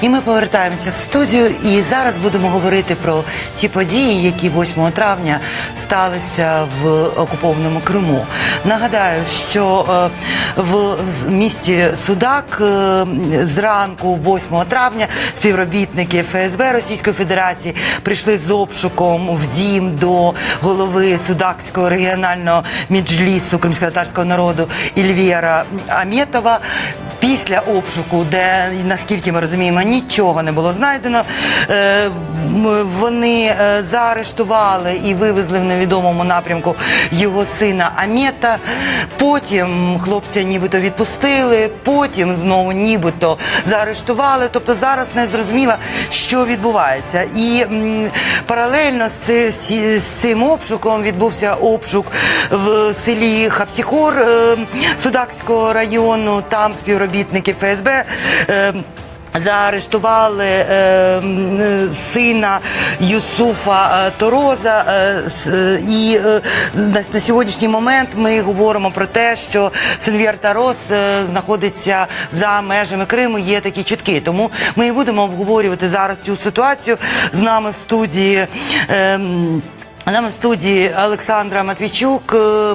І ми повертаємося в студію, і зараз будемо говорити про ті події, які 8 травня сталися в окупованому Криму. Нагадаю, що в місті Судак зранку 8 травня співробітники ФСБ Російської Федерації прийшли з обшуком в дім до голови Судакського регіонального меджлісу кримськотатарського народу Ільвєра Аметова. Після обшуку, де, наскільки ми розуміємо, нічого не було знайдено, вони заарештували і вивезли в невідомому напрямку його сина Амета. Потім хлопця нібито відпустили, потім знову нібито заарештували. Тобто зараз не зрозуміло, що відбувається. І паралельно з цим обшуком відбувся обшук в селі Хапсіхор Судакського району. Там співробітники ФСБ заарештували сина Юсуфа Тороза, і на сьогоднішній момент ми говоримо про те, що Сенвєр Торос знаходиться за межами Криму, є такі чутки. Тому ми і будемо обговорювати зараз цю ситуацію. З нами в студії Олександра Матвійчук,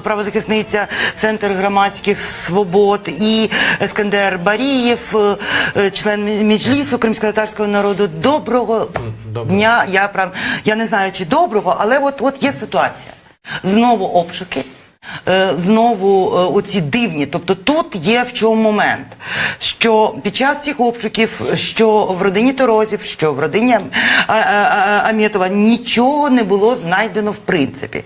правозахисниця Центр громадських свобод, і Ескандер Барієв, член Меджлісу кримськотатарського народу. Доброго дня. Я не знаю, чи доброго, але от є ситуація. Знову обшуки. Знову оці дивні, тобто тут є в чому момент, що під час цих обшуків, що в родині Торозів, що в родині Аметова нічого не було знайдено в принципі,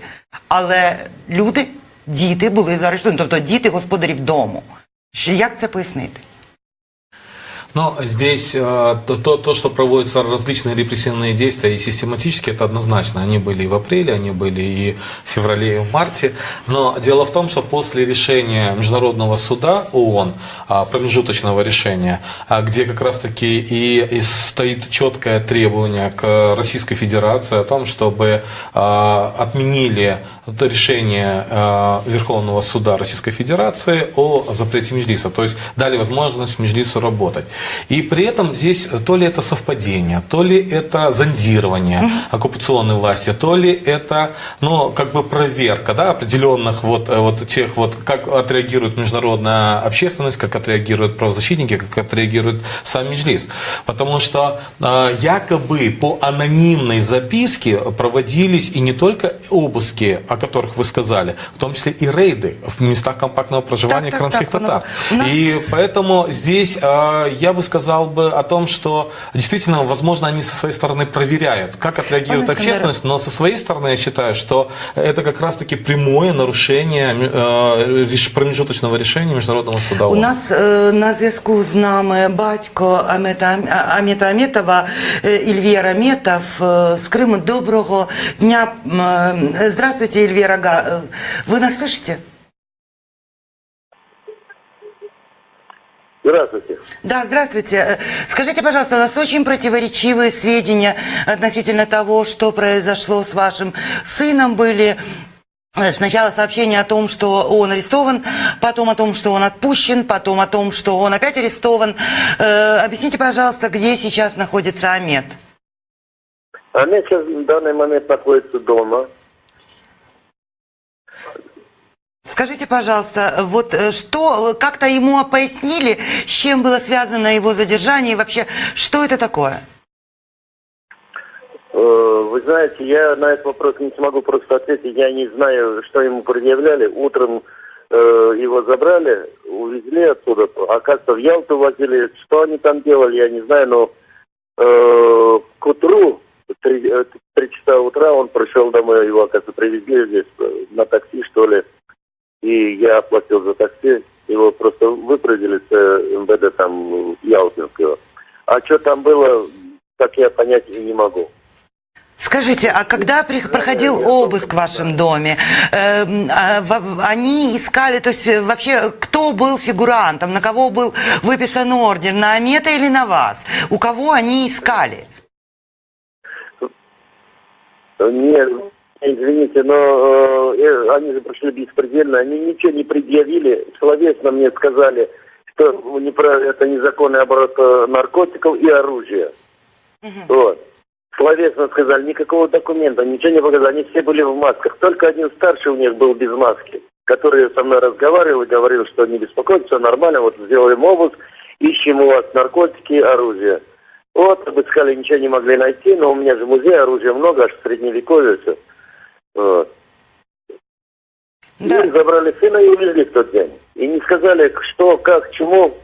але люди, діти були заарештовані, тобто діти господарів дому. Як це пояснити? Но здесь то, что проводятся различные репрессивные действия и систематически, это однозначно. Они были и в апреле, они были и в феврале, и в марте. Но дело в том, что после решения Международного суда ООН, промежуточного решения, где как раз-таки и стоит четкое требование к Российской Федерации о том, чтобы отменили решение Верховного суда Российской Федерации о запрете Меджлиса, то есть дали возможность Меджлису работать. И при этом здесь то ли это совпадение, то ли это зондирование оккупационной власти, то ли это, проверка, определенных тех, как отреагирует международная общественность, как отреагируют правозащитники, как отреагирует сам Меджлис. Потому что якобы по анонимной записке проводились и не только обыски, о которых вы сказали, в том числе и рейды в местах компактного проживания крымских татар. И поэтому здесь я бы сказал о том, что действительно, возможно, они со своей стороны проверяют, как отреагирует общественность, но со своей стороны я считаю, что это как раз-таки прямое нарушение промежуточного решения Международного суда. У нас на зв'язку з нами батько Амета Аметова, Ильвер Аметов с Крыма. Доброго дня. Здравствуйте, Ильвер Ага. Вы нас слышите? Здравствуйте. Да, здравствуйте. Скажите, пожалуйста, у нас очень противоречивые сведения относительно того, что произошло с вашим сыном. Были сначала сообщения о том, что он арестован, потом о том, что он отпущен, потом о том, что он опять арестован. Объясните, пожалуйста, где сейчас находится Амет? Амет сейчас в данный момент находится дома. Скажите, пожалуйста, что, как-то ему пояснили, с чем было связано его задержание, и вообще, что это такое? Вы знаете, я на этот вопрос не смогу просто ответить, я не знаю, что ему предъявляли. Утром его забрали, увезли оттуда, а как-то в Ялту возили, что они там делали, я не знаю, но к утру, 3 часа утра он пришел домой, его, оказывается, привезли здесь на такси, что ли. И я оплатил за такси, его просто выпроводили с МВД там Ялтинского. А что там было, так я понять не могу. Скажите, а когда проходил обыск в вашем доме, они искали, то есть вообще кто был фигурантом, на кого был выписан ордер, на Амета или на вас? У кого они искали? Нет, извините, но они же прошли беспредельно, они ничего не предъявили, словесно мне сказали, что это незаконный оборот наркотиков и оружия. Вот. Словесно сказали, никакого документа, ничего не показали, они все были в масках. Только один старший у них был без маски, который со мной разговаривал и говорил, что не беспокойтесь, все нормально, вот сделаем обыск, ищем у вас наркотики и оружие. Вот, обыскали, ничего не могли найти, но у меня же музей, оружия много, аж в средневековье все. Вот. Да. И забрали сына и увезли в тот день. И не сказали, что, как, чему.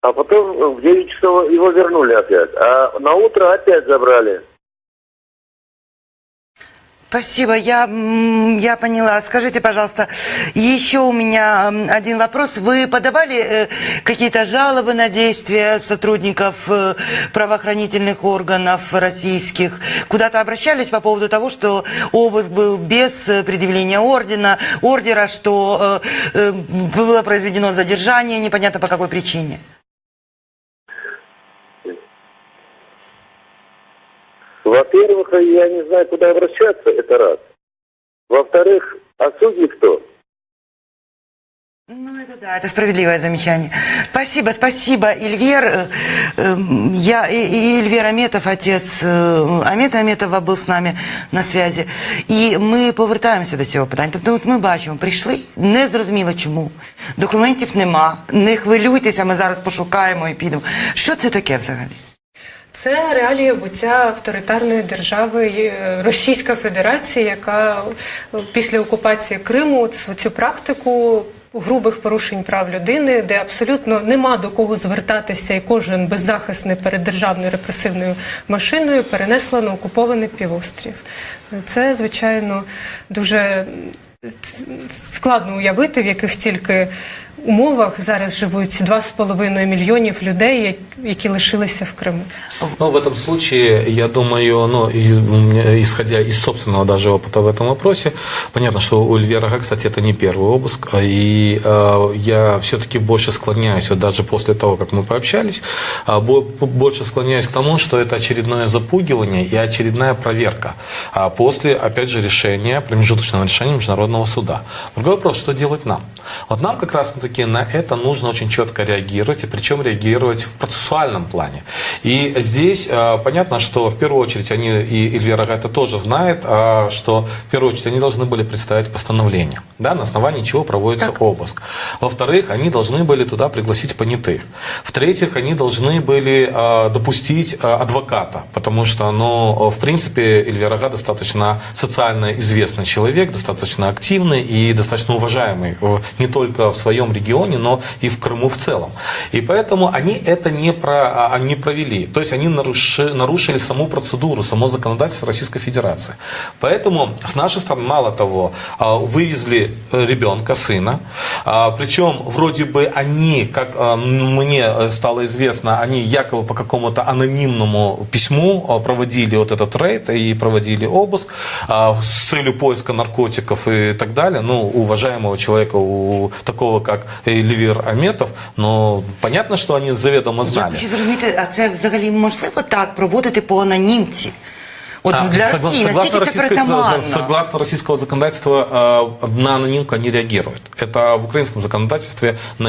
А потом в 9 часов его вернули опять. А на утро опять забрали. Спасибо, я поняла. Скажите, пожалуйста, еще у меня один вопрос. Вы подавали какие-то жалобы на действия сотрудников правоохранительных органов российских? Куда-то обращались по поводу того, что обыск был без предъявления ордера, что было произведено задержание, непонятно по какой причине? Во-первых, я не знаю, куда обращаться, это раз. Во-вторых, а судьи кто? Ну, это да, это справедливое замечание. Спасибо, Эльвер. Эльвер Аметов, отец Амета Аметова, був з нами на зв'язі. І ми повертаємося до цього питання. Тобто от ми бачимо, прийшли, не зрозуміло чому. Документів нема, не хвилюйтеся, ми зараз пошукаємо і підемо. Що це таке взагалі? Це реалії буття авторитарної держави Російська Федерація, яка після окупації Криму цю практику грубих порушень прав людини, де абсолютно нема до кого звертатися і кожен беззахисний перед державною репресивною машиною, перенесла на окупований півострів. Це, звичайно, дуже складно уявити, в яких тільки умовах зараз живуть 2,5 мільйонів людей, які лишилися в Криму. Ну, в этом случае, я думаю, исходя из собственного даже опыта в этом вопросе, понятно, что у Эльвира Ага, кстати, это не первый обыск, и я все-таки больше склоняюсь, вот даже после того, как мы пообщались, больше склоняюсь к тому, что это очередное запугивание и очередная проверка после, опять же, промежуточного решения Международного суда. Другой вопрос, что делать нам? Вот нам как раз-таки на это нужно очень четко реагировать, и причем реагировать в процессуальном плане. И здесь понятно, что в первую очередь они, и Эльвира Ага это тоже знает, что в первую очередь они должны были представить постановление, да, на основании чего проводится обыск. Во-вторых, они должны были туда пригласить понятых. В-третьих, они должны были допустить адвоката, потому что, в принципе, Эльвира Ага достаточно социально известный человек, достаточно активный и достаточно уважаемый не только в своем регионе, но и в Крыму в целом. И поэтому они это не провели. То есть они нарушили саму процедуру, само законодательство Российской Федерации. Поэтому с нашей стороны, мало того, вывезли ребенка, сына. Причем вроде бы они, как мне стало известно, они якобы по какому-то анонимному письму проводили вот этот рейд и проводили обыск с целью поиска наркотиков и так далее. У уважаемого человека, у такого как Эльвир Аметов, но понятно, что они заведомо знали. Я хочу зрозуміти, а це взагалі можливо так проводити по анонімці? От для Росії, наскільки це притаманно? Согласно российского законодательства, на анонимку они реагируют. Это в украинском законодательстве на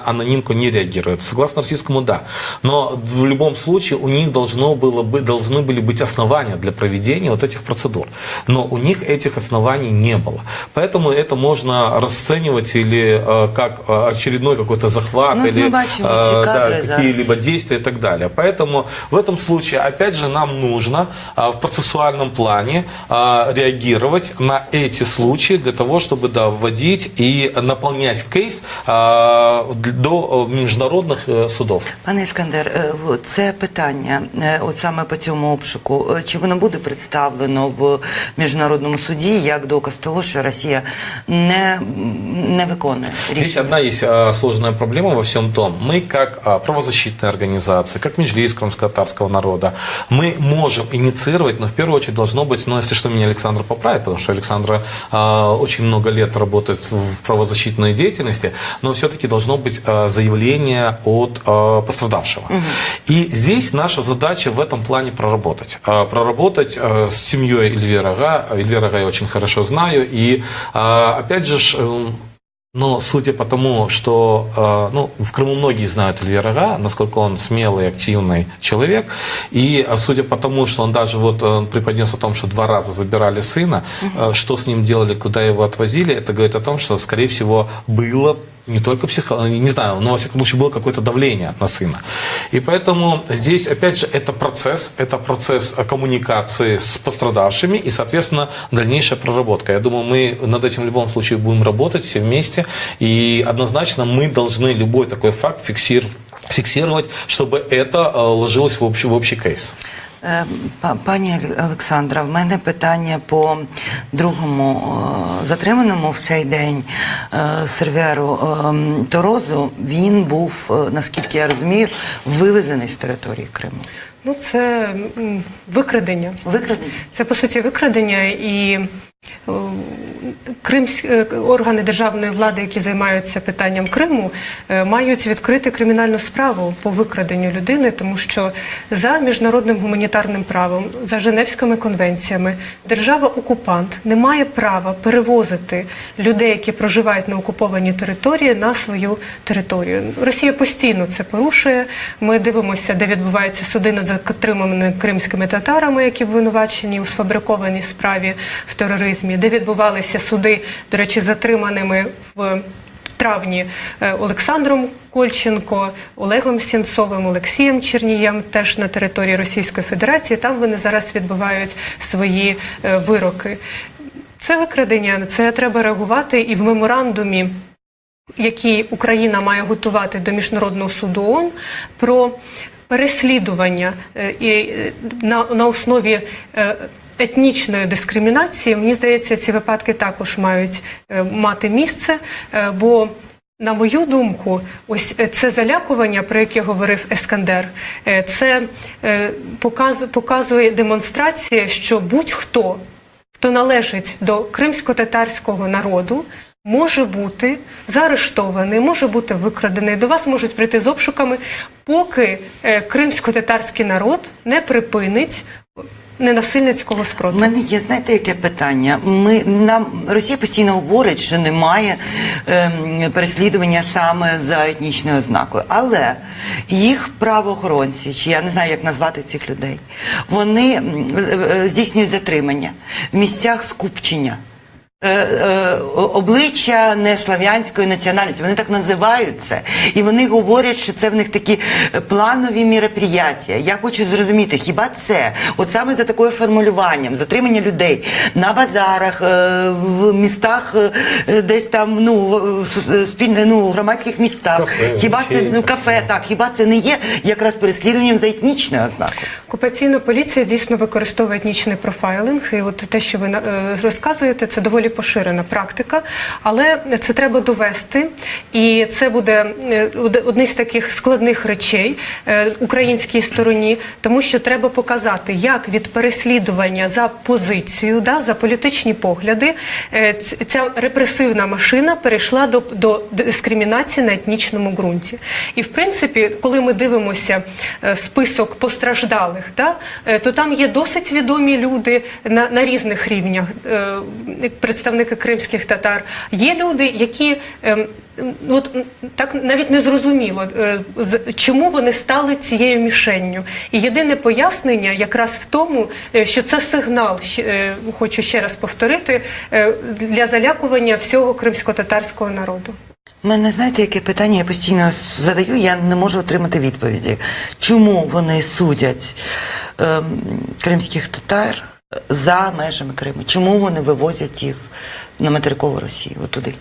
анонимку не реагируют. Согласно российскому, да. Но в любом случае у них должны были быть основания для проведения вот этих процедур. Но у них этих оснований не было. Поэтому это можно расценивать или как очередной какой-то захват, или какие-либо действия и так далее. Поэтому в этом случае, опять же, нам нужно в процессуальном плане реагировать на эти случаи для того, чтобы вводить и наполнять кейс до міжнародних судів. Пане Іскандер, це питання, от саме по цьому обшуку, чи воно буде представлено в Міжнародному суді як доказ того, що Росія не виконує рішення? Здесь одна есть сложная проблема во всем том. Мы, как правозащитная организация, как Меджлис крымско-татарского народа, мы можем инициировать, но в первую очередь должно быть, если что, меня Александр поправит, потому что Александра очень много лет работает в правозащитной деятельности, но все-таки должно быть заявление от пострадавшего. И здесь наша задача в этом плане проработать. Проработать с семьей Эльвира Ага. Эльвира Ага я очень хорошо знаю. И опять же, Но судя по тому, что в Крыму многие знают Илья Рога, насколько он смелый, активный человек, и судя по тому, что он даже преподнес о том, что 2 раза забирали сына, что с ним делали, куда его отвозили, это говорит о том, что, скорее всего, было не только не знаю, но во всяком случае было какое-то давление на сына. И поэтому здесь, опять же, это процесс коммуникации с пострадавшими и, соответственно, дальнейшая проработка. Я думаю, мы над этим в любом случае будем работать все вместе, и однозначно мы должны любой такой факт фиксировать, чтобы это ложилось в общий кейс. Пані Олександра, в мене питання по другому затриманому в цей день серверу Торозу. Він був, наскільки я розумію, вивезений з території Криму. Ну, це викрадення. Викрадення? Це, по суті, викрадення, і органи державної влади, які займаються питанням Криму, мають відкрити кримінальну справу по викраденню людини, тому що за міжнародним гуманітарним правом, за Женевськими конвенціями, держава-окупант не має права перевозити людей, які проживають на окупованій території, на свою територію. Росія постійно це порушує. Ми дивимося, де відбуваються суди над затриманими кримськими татарами, які обвинувачені у сфабрикованій справі в тероризмі, де відбувалися суди, до речі, затриманими в травні Олександром Кольченко, Олегом Сенцовим, Олексієм Чернієм, теж на території Російської Федерації. Там вони зараз відбувають свої вироки. Це викрадення, це треба реагувати, і в меморандумі, який Україна має готувати до Міжнародного суду ООН, про переслідування на основі етнічної дискримінації, мені здається, ці випадки також мають мати місце, бо, на мою думку, ось це залякування, про яке говорив Ескандер, це показує демонстрація, що будь-хто, хто належить до кримсько-татарського народу, може бути заарештований, може бути викрадений, до вас можуть прийти з обшуками, поки кримсько-татарський народ не припинить ненасильницького спротиву. У мене є, знаєте, яке питання? Росія постійно говорить, що немає переслідування саме за етнічною ознакою. Але їх правоохоронці, чи я не знаю, як назвати цих людей, вони здійснюють затримання в місцях скупчення. Обличчя неслав'янської національності, вони так називають це, і вони говорять, що це в них такі планові мероприятия. Я хочу зрозуміти, хіба це, от саме за такою формулюванням, затримання людей на базарах, в містах, десь там, в громадських містах, кафе, хіба це, кафе, так, хіба це не є якраз переслідуванням за етнічною ознакою? Окупаційна поліція дійсно використовує етнічний профайлинг, і от те, що ви розказуєте, це доволі поширена практика, але це треба довести, і це буде одне з таких складних речей українській стороні, тому що треба показати, як від переслідування за позицію, за політичні погляди, ця репресивна машина перейшла до дискримінації на етнічному ґрунті. І, в принципі, коли ми дивимося список постраждалих, то там є досить відомі люди на різних рівнях, представники кримських татар. Є люди, які так навіть не зрозуміло, чому вони стали цією мішенню. І єдине пояснення якраз в тому, що це сигнал, хочу ще раз повторити, для залякування всього кримсько-татарського народу. У мене, знаєте, яке питання я постійно задаю, я не можу отримати відповіді. Чому вони судять кримських татар за межами Криму? Чому вони вивозять їх на материкову Росію, отуди?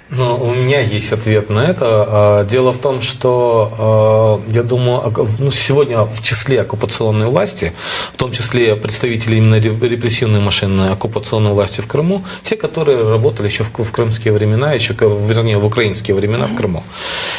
У меня есть ответ на это. Дело в том, что, я думаю, сегодня в числе оккупационной власти, в том числе представители именно репрессивной машины оккупационной власти в Крыму, те, которые работали еще в крымские времена, вернее, в украинские времена в Крыму.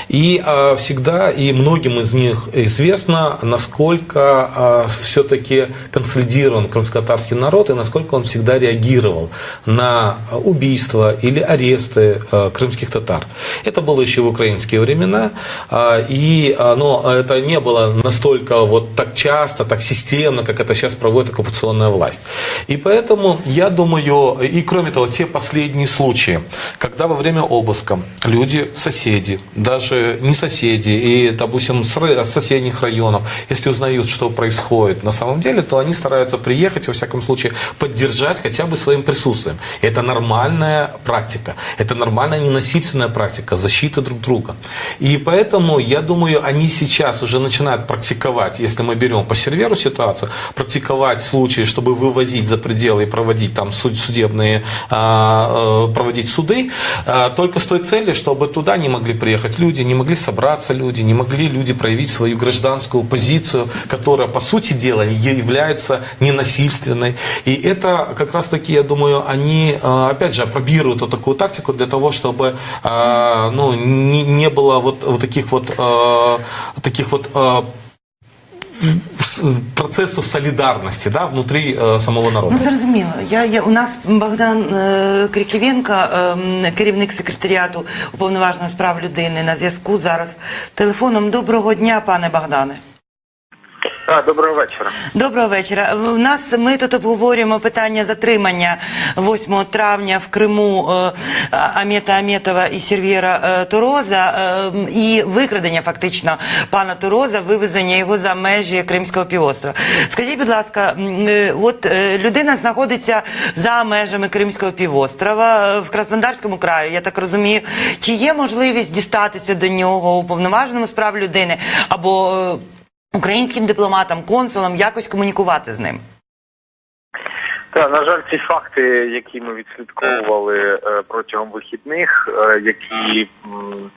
И всегда, и многим из них известно, насколько все-таки консолидирован крымско-татарский народ, и насколько он всегда реагировал на убийства или аресты крымских татар. Это было еще в украинские времена, но это не было настолько вот так часто, так системно, как это сейчас проводит оккупационная власть. И поэтому я думаю, и кроме того, те последние случаи, когда во время обыска люди, соседи, даже не соседи, и, допустим, с соседних районов, если узнают, что происходит на самом деле, то они стараются приехать, во всяком случае, поддержать хотя бы своим присутствием. Это нормальная практика, это нормальная ненасильственная практика защиты друг друга. И поэтому, я думаю, они сейчас уже начинают практиковать, если мы берем по серверу ситуацию, практиковать случаи, чтобы вывозить за пределы и проводить там судебные, проводить суды, только с той целью, чтобы туда не могли приехать люди, не могли собраться люди, не могли люди проявить свою гражданскую позицию, которая, по сути дела, является ненасильственной. И это как раз таки, я думаю, они, опять же, опробируют вот такую тактику для того, чтобы не было вот таких вот процессов солідарності, да, внутрі самого народу. Ну, зрозуміло. У нас Богдан Крикливенко, керівник секретаріату Уповноваженого з прав людини, на зв'язку зараз телефоном. Доброго дня, пане Богдане. Доброго вечора. Доброго вечора. Ми тут обговорюємо питання затримання 8 травня в Криму Амета Аметова і Сервєра Тороза і викрадення фактично пана Тороза, вивезення його за межі Кримського півострова. Скажіть, будь ласка, от людина знаходиться за межами Кримського півострова в Краснодарському краї, я так розумію. Чи є можливість дістатися до нього Уповноваженому з прав людини або українським дипломатам, консулам, якось комунікувати з ним? Так, на жаль, ці факти, які ми відслідковували протягом вихідних, які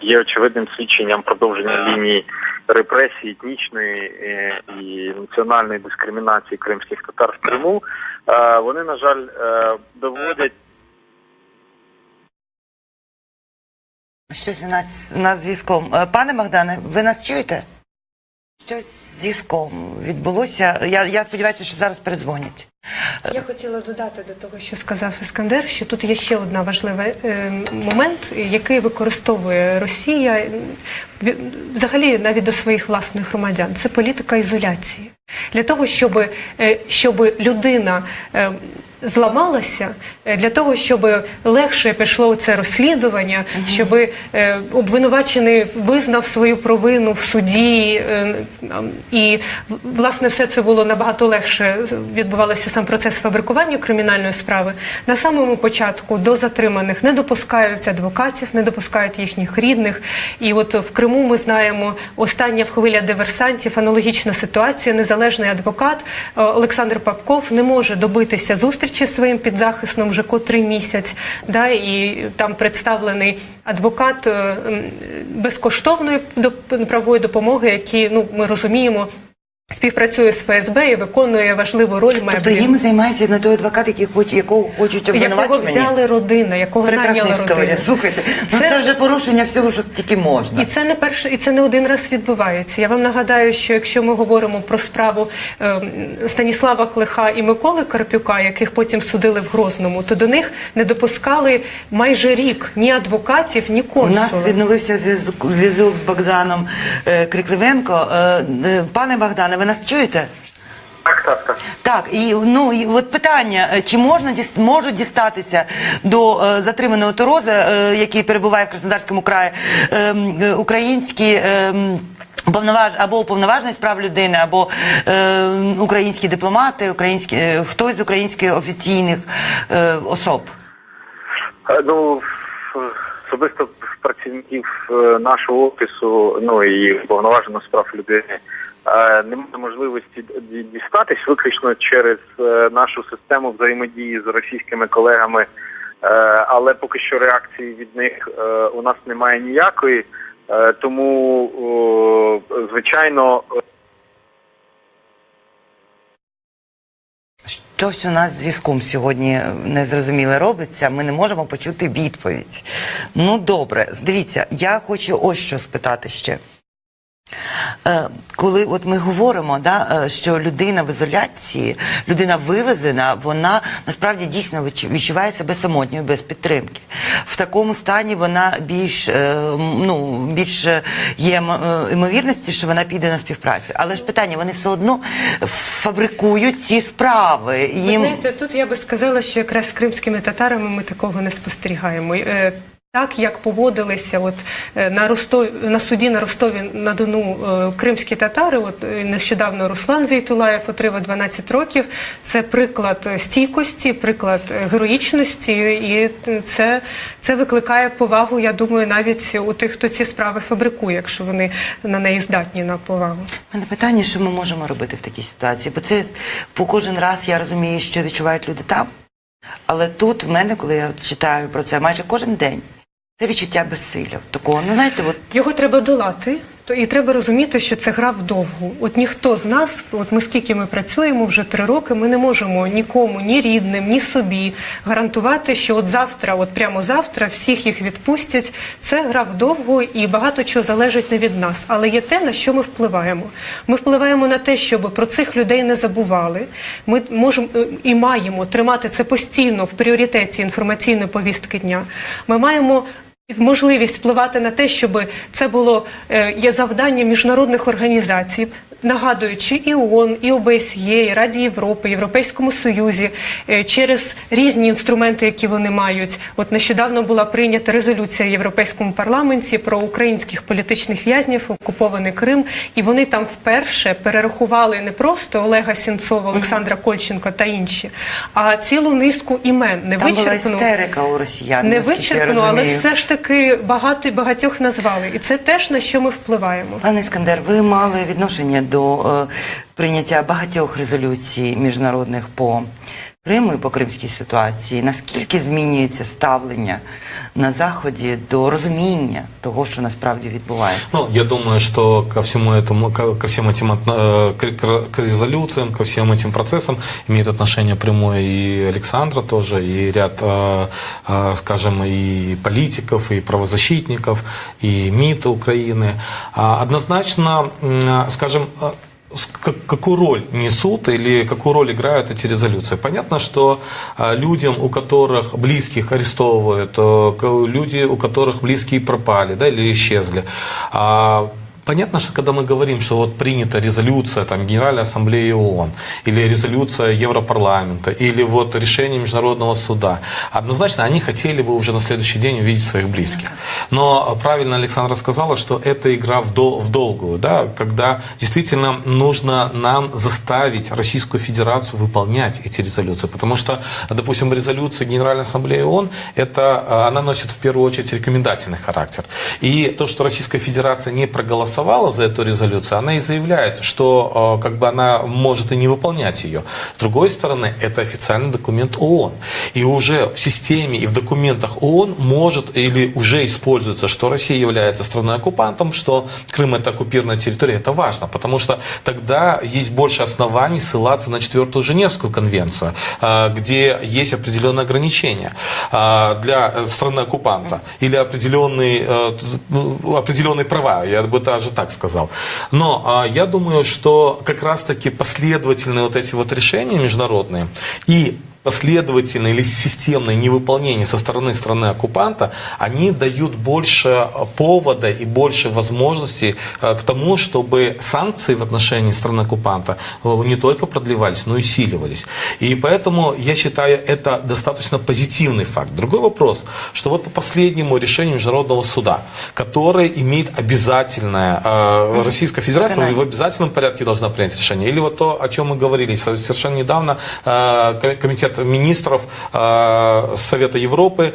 є очевидним свідченням продовження лінії репресій, етнічної і національної дискримінації кримських татар в Криму, вони, на жаль, доводять... Щось у нас зв'язком. Пане Богдане, ви нас чуєте? Щось з зв'язком відбулося. Я сподіваюся, що зараз передзвонять. Я хотіла додати до того, що сказав Іскандер, що тут є ще один важливий момент, який використовує Росія, взагалі навіть до своїх власних громадян. Це політика ізоляції. Для того, щоб людина зламалася, для того, щоб легше пішло це розслідування, щоб обвинувачений визнав свою провину в суді, і, власне, все це було набагато легше, відбувався сам процес фабрикування кримінальної справи. На самому початку до затриманих не допускають адвокатів, не допускають їхніх рідних. І от в Криму ми знаємо, остання хвиля диверсантів, аналогічна ситуація, незалежний адвокат Олександр Попков не може добитися зустрічі з своїм підзахисним вже котрий місяць, да, і там представлений адвокат безкоштовної правової допомоги, який, ми розуміємо, співпрацює з ФСБ і виконує важливу роль. Тобто їм займається на той адвокат, якого хочуть обвинувачувати? Якого взяли родина, якого наняла родина. Слухайте, це вже порушення всього, що тільки можна. І це не один раз відбувається. Я вам нагадаю, що якщо ми говоримо про справу Станіслава Клиха і Миколи Карпюка, яких потім судили в Грозному, то до них не допускали майже рік ні адвокатів, ні консулів. У нас відновився зв'язок з Богданом Крикливенко. Пане Богдане, ви нас чуєте? Так. Так, і от питання, чи можуть дістатися до затриманого Тороза, який перебуває в Краснодарському краї, українські або уповноважений з прав людини, або українські дипломати, хтось з українських офіційних особ? Особисто працівників нашого офісу, і уповноваженого з прав людини, немає можливості дістатись виключно через нашу систему взаємодії з російськими колегами, але поки що реакції від них у нас немає ніякої, тому, звичайно... Щось у нас з зв'язком сьогодні незрозуміле робиться, ми не можемо почути відповідь. Ну, добре, дивіться, я хочу ось що спитати ще. коли от ми говоримо, що людина в ізоляції, людина вивезена, вона насправді дійсно відчуває себе самотньою, без підтримки. В такому стані вона більш є ймовірності, що вона піде на співпрацю. Але ж питання, вони все одно фабрикують ці справи. Ви знаєте, тут я би сказала, що якраз з кримськими татарами ми такого не спостерігаємо. Так, як поводилися на суді на Ростові-на-Дону кримські татари, нещодавно Руслан Зейтулаєв отримав 12 років, це приклад стійкості, приклад героїчності, і це викликає повагу, я думаю, навіть у тих, хто ці справи фабрикує, якщо вони на неї здатні на повагу. У мене питання, що ми можемо робити в такій ситуації, бо це по кожен раз я розумію, що відчувають люди там, але тут в мене, коли я читаю про це майже кожен день, це відчуття безсилля. Такого, Його треба долати, і треба розуміти, що це гра вдовгу. Ніхто з нас, скільки ми працюємо вже 3 роки, ми не можемо нікому, ні рідним, ні собі гарантувати, що прямо завтра всіх їх відпустять. Це гра вдовгу, і багато чого залежить не від нас. Але є те, на що ми впливаємо. Ми впливаємо на те, щоб про цих людей не забували. Ми можемо і маємо тримати це постійно в пріоритеті інформаційної повістки дня. Ми маємо можливість впливати на те, щоб це було завдання міжнародних організацій, нагадуючи і ООН, і ОБСЄ, і Раді Європи, Європейському Союзі, через різні інструменти, які вони мають. Нещодавно була прийнята резолюція в Європейському парламенті про українських політичних в'язнів, окупований Крим, і вони там вперше перерахували не просто Олега Сенцова, Олександра Кольченка та інші, а цілу низку імен. Не там вичерпну, була істерика у росіян, не вичерпну, але все ж таки багатьох назвали. І це теж, на що ми впливаємо. Пане Іскандер, ви мали відношення до прийняття багатьох резолюцій міжнародних по Криму і по кримській ситуації. Наскільки змінюється ставлення на Заході до розуміння того, що насправді відбувається? Я думаю, что ко всем этим к резолюциям, ко всем этим процессам имеет отношение прямое и Александра тоже, и ряд, скажем, и политиков, и правозащитников, и МИД Украины. Однозначно, скажем, какую роль несут или какую роль играют эти резолюции? Понятно, что людям, у которых близких арестовывают, люди, у которых близкие пропали, или исчезли, понятно, что когда мы говорим, что принята резолюция Генеральной Ассамблеи ООН, или резолюция Европарламента, или решение Международного суда, однозначно они хотели бы уже на следующий день увидеть своих близких. Но правильно Александра сказала, что это игра в долгую, когда действительно нужно нам заставить Российскую Федерацию выполнять эти резолюции. Потому что, допустим, резолюция Генеральной Ассамблеи ООН, она носит в первую очередь рекомендательный характер. И то, что Российская Федерация не проголосовала за эту резолюцию, она и заявляет, что она может и не выполнять ее. С другой стороны, это официальный документ ООН. И уже в системе и в документах ООН может или уже используется, что Россия является страной-оккупантом, что Крым это оккупированная территория. Это важно, потому что тогда есть больше оснований ссылаться на 4-ю Женевскую конвенцию, где есть определенные ограничения для страны-оккупанта или определенные права, я бы даже так сказал. Но я думаю, что как раз-таки последовательные эти решения международные и последовательное или системное невыполнение со стороны страны-оккупанта, они дают больше повода и больше возможностей к тому, чтобы санкции в отношении страны-оккупанта не только продлевались, но и усиливались. И поэтому я считаю, это достаточно позитивный факт. Другой вопрос, что по последнему решению Международного суда, который имеет обязательное, Российская Федерация в обязательном порядке должна принять решение, или то, о чем мы говорили совершенно недавно, комитет министров Совета Европы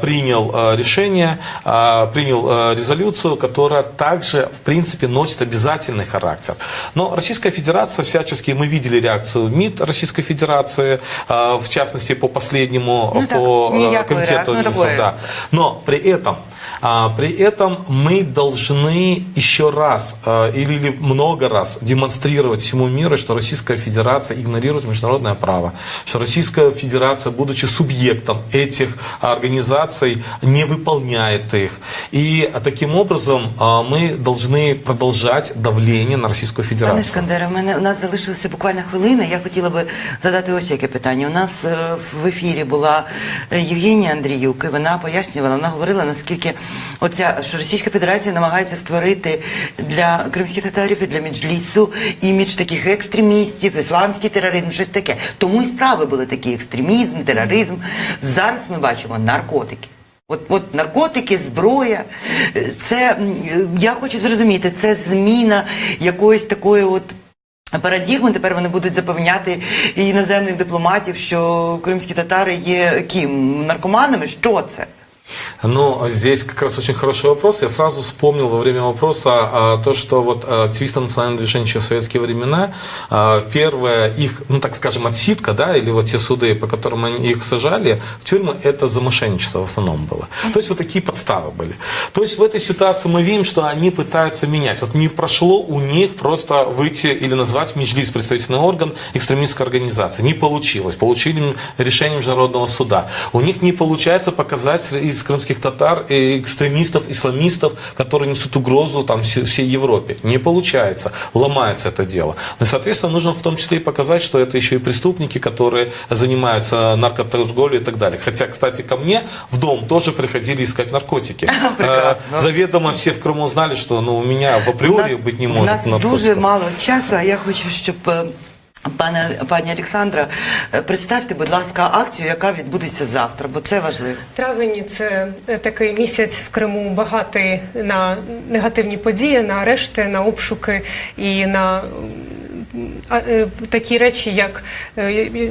принял решение, принял резолюцию, которая также, в принципе, носит обязательный характер. Но Российская Федерация всячески, мы видели реакцию МИД Российской Федерации, в частности, по последнему, по комитету министров. Но при этом При этом мы должны еще раз или много раз демонстрировать всему миру, что Российская Федерация игнорирует международное право, что Российская Федерация, будучи субъектом этих организаций, не выполняет их. И таким образом мы должны продолжать давление на Российскую Пане Федерацию. Іскандере, у нас залишилася буквально хвилина. Я хотіла би задати ось яке питання. У нас в ефірі була Євгенія Андріюк, і вона пояснювала, вона говорила, наскільки що Російська Федерація намагається створити для кримських татарів і для Меджлісу імідж таких екстремістів, ісламський тероризм, щось таке. Тому і справи були такі: екстремізм, тероризм. Зараз ми бачимо наркотики. От наркотики, зброя, це, я хочу зрозуміти, це зміна якоїсь такої парадігми. Тепер вони будуть запевняти і іноземних дипломатів, що кримські татари є ким? Наркоманами? Що це? Ну, здесь как раз очень хороший вопрос. Я сразу вспомнил во время вопроса то, что вот активисты национального движения еще в советские времена, первая их, ну так скажем, отсидка, да, или вот те суды, по которым они их сажали в тюрьмы, это за мошенничество в основном было. То есть вот такие подставы были. То есть в этой ситуации мы видим, что они пытаются менять. Вот не прошло у них просто выйти или назвать Меджлис, представительный орган, экстремистской организации. Не получилось. Получили решение Международного суда. У них не получается показать из крымских татар экстремистов, исламистов, которые несут угрозу там всей Европе. Не получается. Ломается это дело. Ну, соответственно, нужно в том числе и показать, что это еще и преступники, которые занимаются наркоторговлей и так далее. Хотя, кстати, ко мне в дом тоже приходили искать наркотики. Заведомо все в Крыму знали, что у меня в априори быть не может наркотиков. У нас дуже мало часу, а я хочу, щоб пані Олександра, представте, будь ласка, акцію, яка відбудеться завтра, бо це важливо. Травень – це такий місяць в Криму багатий на негативні події, на арешти, на обшуки і на такі речі,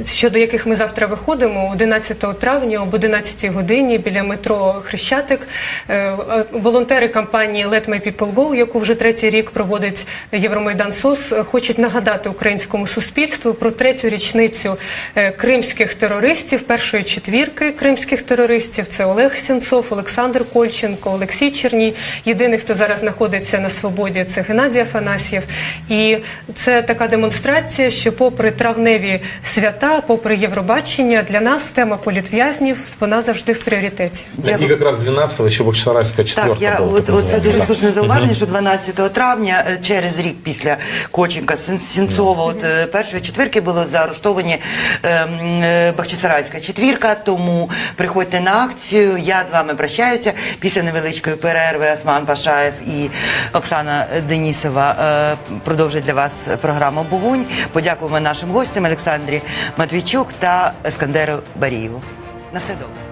щодо яких ми завтра виходимо. 11 травня об 11 годині біля метро Хрещатик волонтери кампанії Let My People Go, яку вже третій рік проводить Євромайдан СОС, хочуть нагадати українському суспільству про третю річницю кримських терористів, першої четвірки кримських терористів. Це Олег Сенцов, Олександр Кольченко, Олексій Черній. Єдиний, хто зараз знаходиться на свободі, це Геннадій Афанасьєв. І це така демонстрація, що попри травневі свята, попри Євробачення, для нас тема політв'язнів, вона завжди в пріоритеті. І якраз 12-го ще Бахчисарайська четвірка була. Так, це дуже слушне зауваження, що 12 травня, через рік після Кольченка, Сенцова, першої четвірки було заарештовані Бахчисарайська четвірка, тому приходьте на акцію. Я з вами прощаюся. Після невеличкої перерви Осман Пашаєв і Оксана Денісова продовжать для вас програму «Бугунь». Подякуємо нашим гостям Олександрі Матвійчук та Ескандеру Барієву. На все добре.